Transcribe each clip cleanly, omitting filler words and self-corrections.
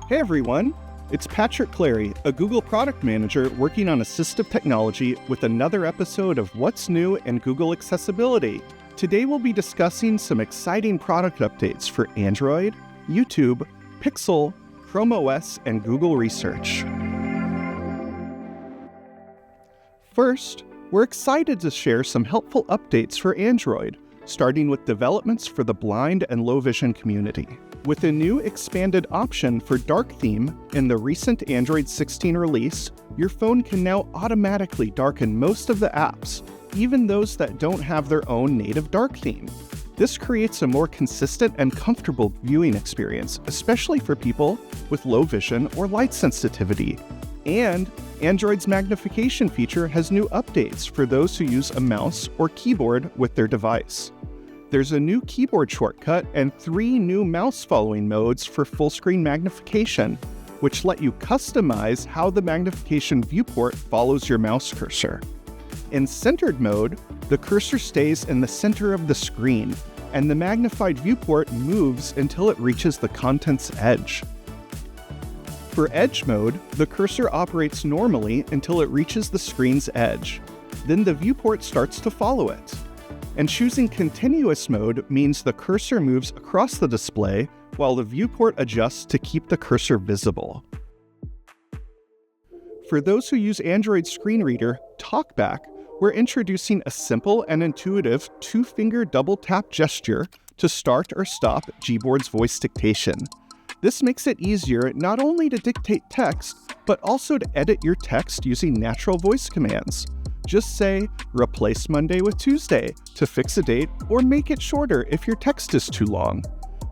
Hey everyone, it's Patrick Clary, a Google product manager working on assistive technology with another episode of What's New in Google Accessibility. Today we'll be discussing some exciting product updates for Android, YouTube, Pixel, ChromeOS, and Google Research. First, we're excited to share some helpful updates for Android, starting with developments for the blind and low vision community. With a new expanded option for dark theme in the recent Android 16 release, your phone can now automatically darken most of the apps, even those that don't have their own native dark theme. This creates a more consistent and comfortable viewing experience, especially for people with low vision or light sensitivity. And Android's Magnification feature has new updates for those who use a mouse or keyboard with their device. There's a new keyboard shortcut and 3 new mouse following modes for full-screen magnification, which let you customize how the magnification viewport follows your mouse cursor. In centered mode, the cursor stays in the center of the screen, and the magnified viewport moves until it reaches the content's edge. For edge mode, the cursor operates normally until it reaches the screen's edge. Then the viewport starts to follow it. And choosing continuous mode means the cursor moves across the display while the viewport adjusts to keep the cursor visible. For those who use Android screen reader Talkback, we're introducing a simple and intuitive 2-finger double tap gesture to start or stop Gboard's voice dictation. This makes it easier not only to dictate text, but also to edit your text using natural voice commands. Just say, replace Monday with Tuesday to fix a date, or make it shorter if your text is too long.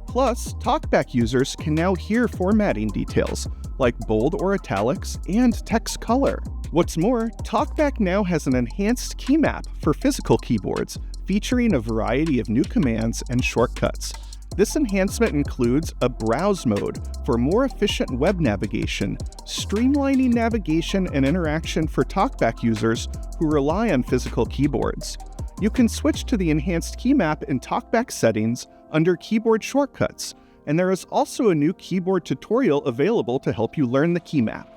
Plus, Talkback users can now hear formatting details, like bold or italics, and text color. What's more, Talkback now has an enhanced key map for physical keyboards, featuring a variety of new commands and shortcuts. This enhancement includes a browse mode for more efficient web navigation, streamlining navigation and interaction for Talkback users who rely on physical keyboards. You can switch to the enhanced key map in Talkback settings under keyboard shortcuts, and there is also a new keyboard tutorial available to help you learn the key map.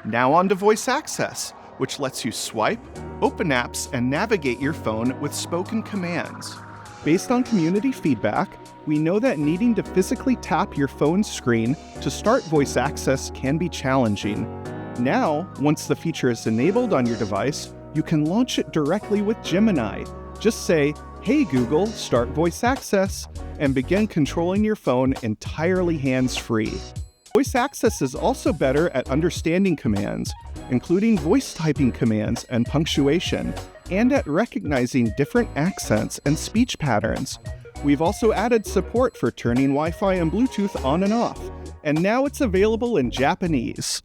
Now on to voice access, which lets you swipe, open apps, and navigate your phone with spoken commands. Based on community feedback, we know that needing to physically tap your phone's screen to start voice access can be challenging. Now, once the feature is enabled on your device, you can launch it directly with Gemini. Just say, "Hey Google, start voice access," and begin controlling your phone entirely hands-free. Voice access is also better at understanding commands, including voice typing commands and punctuation, and at recognizing different accents and speech patterns. We've also added support for turning Wi-Fi and Bluetooth on and off, and now it's available in Japanese.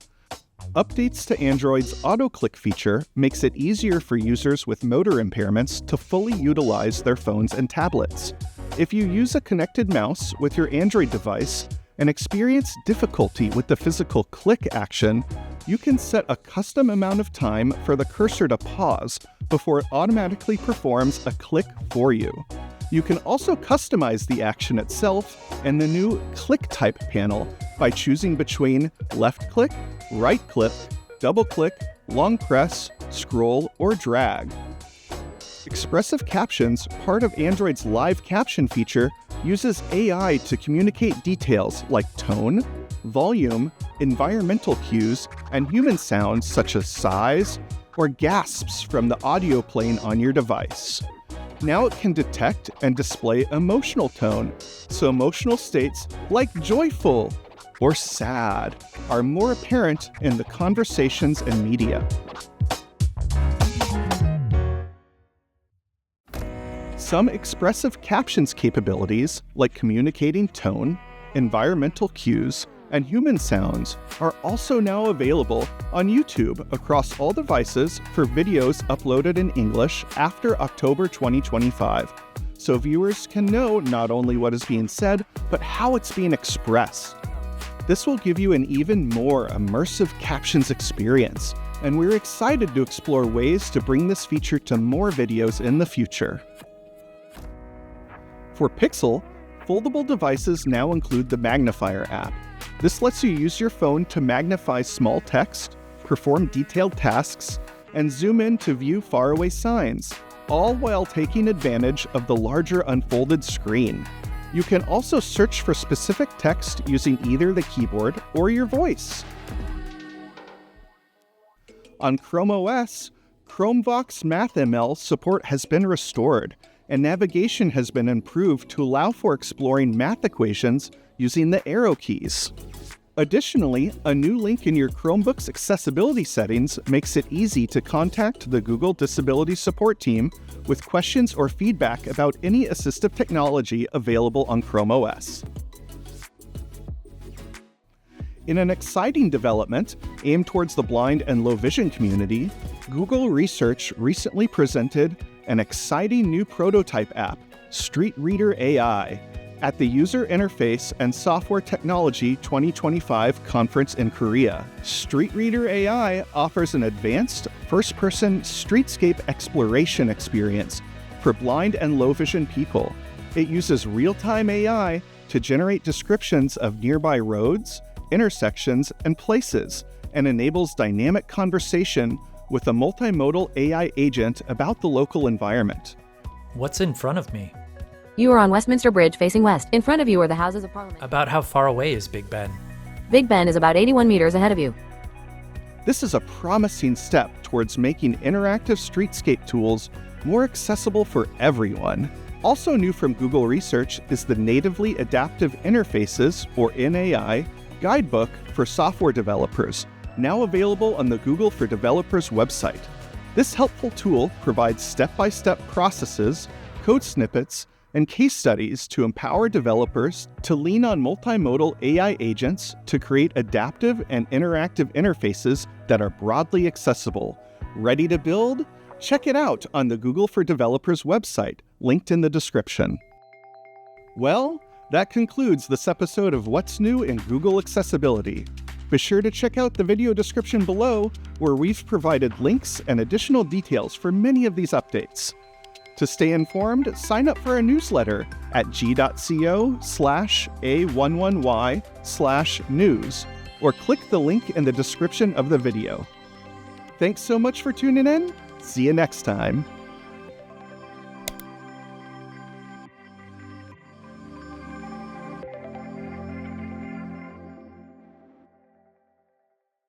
Updates to Android's AutoClick feature makes it easier for users with motor impairments to fully utilize their phones and tablets. If you use a connected mouse with your Android device and experience difficulty with the physical click action, you can set a custom amount of time for the cursor to pause before it automatically performs a click for you. You can also customize the action itself in the new Click Type panel by choosing between left click, right click, double click, long press, scroll, or drag. Expressive Captions, part of Android's live caption feature, uses AI to communicate details like tone, volume, environmental cues, and human sounds such as sighs or gasps from the audio playing on your device. Now it can detect and display emotional tone, so emotional states like joyful or sad are more apparent in the conversations and media. Some Expressive Captions capabilities, like communicating tone, environmental cues, and human sounds, are also now available on YouTube across all devices for videos uploaded in English after October 2025, so viewers can know not only what is being said, but how it's being expressed. This will give you an even more immersive captions experience, and we're excited to explore ways to bring this feature to more videos in the future. For Pixel, foldable devices now include the Magnifier app. This lets you use your phone to magnify small text, perform detailed tasks, and zoom in to view faraway signs, all while taking advantage of the larger unfolded screen. You can also search for specific text using either the keyboard or your voice. On ChromeOS, ChromeVox mathML support has been restored, and navigation has been improved to allow for exploring math equations using the arrow keys. Additionally, a new link in your Chromebook's accessibility settings makes it easy to contact the Google Disability Support Team with questions or feedback about any assistive technology available on ChromeOS. In an exciting development aimed towards the blind and low vision community, Google Research recently presented an exciting new prototype app, StreetReaderAI, at the User Interface and Software Technology 2025 conference in Korea. StreetReaderAI offers an advanced first-person streetscape exploration experience for blind and low vision people. It uses real-time AI to generate descriptions of nearby roads, intersections, and places, and enables dynamic conversation with a multimodal AI agent about the local environment. What's in front of me? You are on Westminster Bridge facing west. In front of you are the Houses of Parliament. About how far away is Big Ben? Big Ben is about 81 meters ahead of you. This is a promising step towards making interactive streetscape tools more accessible for everyone. Also new from Google Research is the Natively Adaptive Interfaces, or NAI, Guidebook for software developers, now available on the Google for Developers website. This helpful tool provides step-by-step processes, code snippets, and case studies to empower developers to lean on multimodal AI agents to create adaptive and interactive interfaces that are broadly accessible. Ready to build? Check it out on the Google for Developers website, linked in the description. Well, that concludes this episode of What's New in Google Accessibility. Be sure to check out the video description below, where we've provided links and additional details for many of these updates. To stay informed, sign up for our newsletter at g.co/a11y/news, or click the link in the description of the video. Thanks so much for tuning in. See you next time.